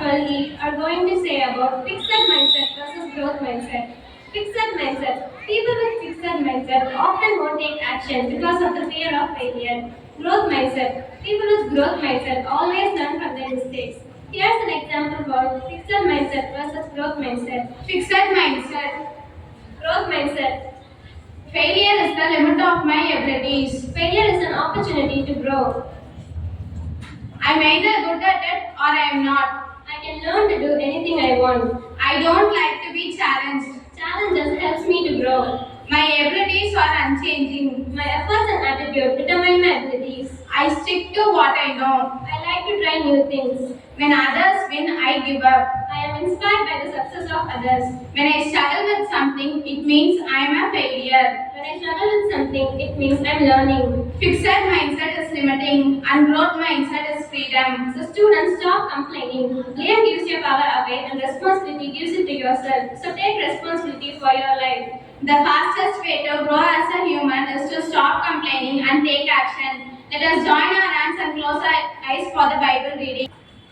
12 are going to say about fixed mindset versus growth mindset. Fixed mindset. People with fixed mindset often won't take action because of the fear of failure. Growth mindset. People with growth mindset always learn from their mistakes. Here's an example for fixed mindset versus growth mindset. Fixed mindset. Growth mindset. Failure is the limit of my abilities. Failure is an opportunity to grow. I'm either good at it or I am not. I can learn to do anything I want. I don't like to be challenged. Challenges helps me to grow. My abilities are unchanging. My efforts and attitude determine my abilities. I stick to what I know. I like to try new things. When others win, I give up. I am inspired by the success of others. When I struggle with something, it means I am a failure. When I struggle with something, it means I am learning. Fixed mindset is limiting, and growth mindset is freedom. So students, stop complaining. Blame gives your power away, and responsibility gives it to yourself. So take responsibility for your life. The fastest way to grow as a human is to stop complaining and take action. Let us join our hands and close our eyes for the Bible reading.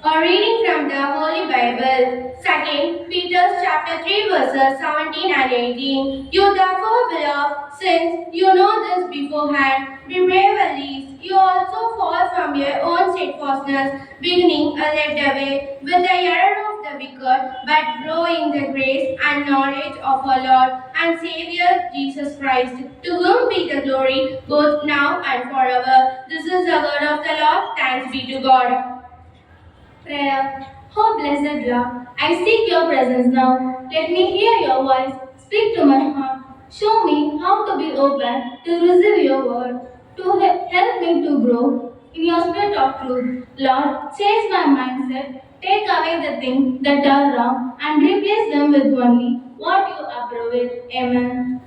A reading from the Holy Bible, 2 Peter chapter 3 verses 17 and 18. You therefore, beloved, since you know this beforehand, be brave at least. You also fall from your own steadfastness, beginning a little way with the error of the wicked, but grow in the grace and knowledge of our Lord and Savior Jesus Christ, to whom be the glory both now and forever. This is the word of the Lord. Thanks be to God. Prayer. Oh blessed Lord, I seek your presence now. Let me hear your voice. Speak to my heart. Show me how to be open to receive your word, to help me to grow in your spirit of truth. Lord, change my mindset. Take away the things that are wrong and replace them with only what you approve with. Amen.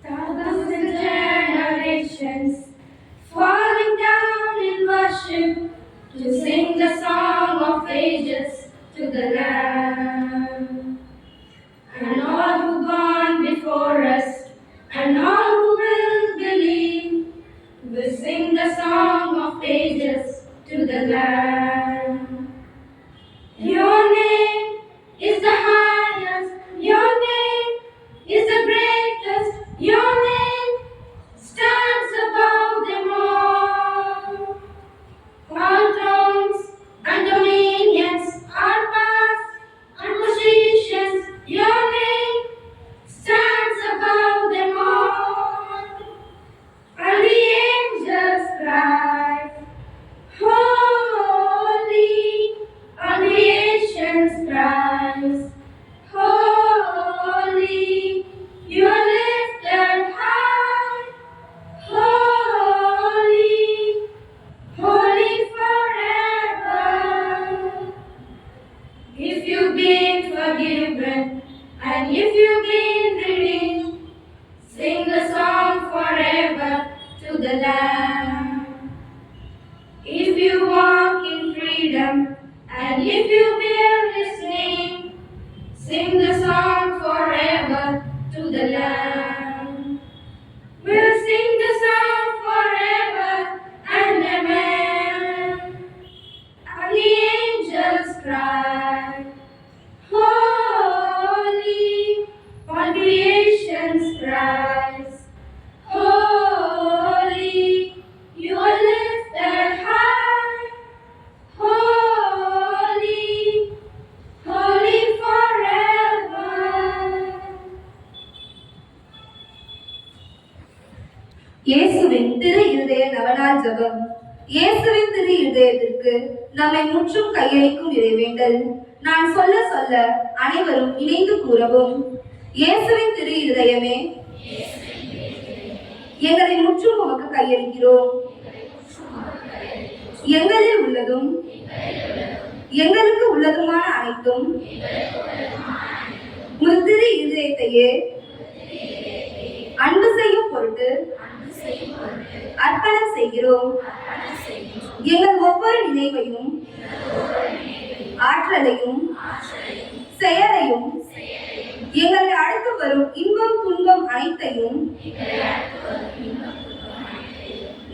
Thousands of generations falling down in worship to sing the song of ages to the Lamb. And all who gone before us, and all who will believe, will sing the song of ages to the Lamb. Your name is the highest, your name is the greatest, your name stands above them all. All thrones and dominions are past and positions, your name stands above them all. And the angels cry, holy, all creation cries, holy, you are lifted high, holy, holy forever. If you've been forgiven and if you've been redeemed, sing the song forever to the Lamb. If you walk in freedom and if you bear His name, sing the song forever to the Lamb. We'll sing the song forever and amen. And the angels cry, holy, all creation cries, holy, you are lifted high, holy, holy forever. இயேசுவின் திரு இருதய நவநாள் ஜெபம். இயேசுவின் திரு இருதயத்திற்கு நம்மை முற்றும் கையளிக்கும் இறைவேண்டல். நான் சொல்ல சொல்ல அனைவரும் இணைந்து கூறவும். இயேசுவின் திரு இருதயமே, எங்களை முற்றும் உமக்கு கையளிக்கிறோம். எங்களில் உள்ளதும் எங்களுக்கு உள்ளதுமான அனைத்தும் உங்கள் திரு இருதயத்தையே அன்பு செய்யும் பொருட்டு அர்ப்பணம் செய்கிறோம். எங்கள் ஒவ்வொரு நினைவையும் ஆற்றலையும் செயலையும் எங்களை அடுத்து வரும் இன்பம் துன்பம் அனைத்தையும்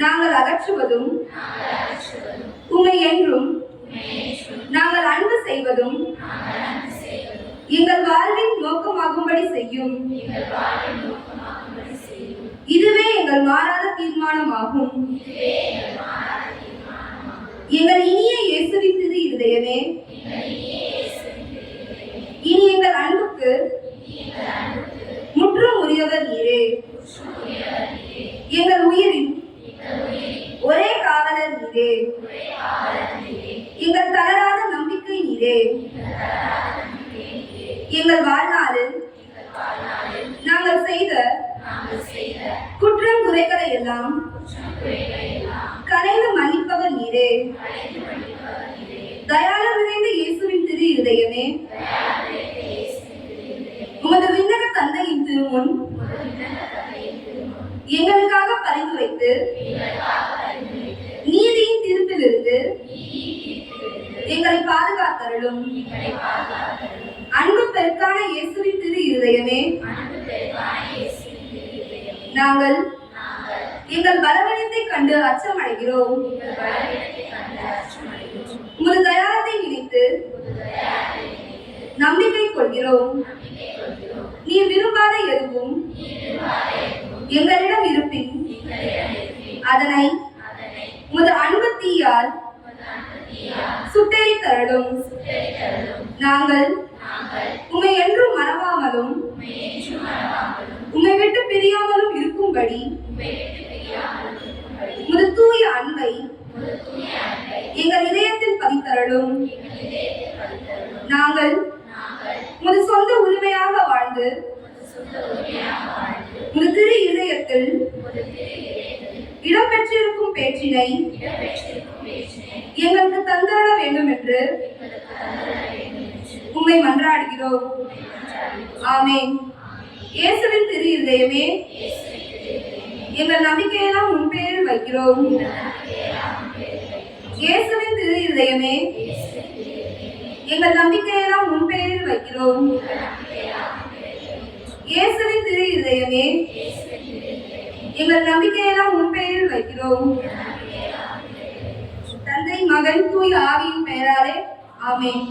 நாங்கள் அகற்றுவதும் உம்மை என்றும் செய்வதும் எங்கள் வாழ்வின் நோக்கமாகும்படி செய்யும். இதுவே எங்கள் மாறாத தீர்மானமாகும். எங்கள் இனிய இயேசுவின் திரு இருதயமே, இனி எங்கள் அன்புக்கு முற்றும் உரியவர் நீரே. எங்கள் உயிரின் ஒரே காவலர் நீரே. எங்கள் தளராத நம்பிக்கை நீரே. எங்கள் வாழ்நாளில் நாங்கள் செய்த குற்றம் குறைகளை எல்லாம் கரைந்து மன்னிப்பவர் நீரே. தயாளர் நிறைந்த இயேசுவின் திரு இருதயமே, உமது விண்ணக தந்தையின் திருமுன் எங்களுக்காக பரிந்துரைத்து நீதியின் தீர்ப்பிலிருந்து எங்களை பாதுகாத்தருளும். அன்பு பெருக்கான இயேசுவின் திரு இருதயமே, நாங்கள் எங்கள் பலவீனத்தை கண்டு அச்சமடைகிறோம். உமது தயாளத்தை நினைத்து நம்பிக்கை கொள்கிறோம். நீர் விரும்பாத எதுவும் எங்களிடம் இருப்பின் அதனை உமது அன்பு தீயால் சுட்டெரி தரலும். நாங்கள் உம்மை என்றும் மறவாமலும் உம்மை விட்டு பிரியாமலும் இருக்கும்படி உமது தூய அன்பை எங்கள் இதயத்தில் பதித்தரலும். நாங்கள் உமது சொந்த உரிமையாக வாழ்ந்து உமது திரு இதயத்தில் இடம்பெற்றிருக்கும் பேச்சினை எங்களுக்கு தந்தர வேண்டும் என்று உம்மை மன்றாடுகிறோம். ஆமென். இயேசுவின் திரு இதயமே, எங்கள் நம்பிக்கையெல்லாம் உன் பேரில் வைக்கிறோம். இயேசுவின் திரு இதயமே, எங்கள் நம்பிக்கையெல்லாம் உன் பேரில் வைக்கிறோம். இயேசுவின் திரு இதயமே, எங்கள் நம்பிக்கையெல்லாம் உன் பெயரில் வைக்கிறோம். தந்தை, மகன், தூய ஆவியின் பெயராலே ஆமென்.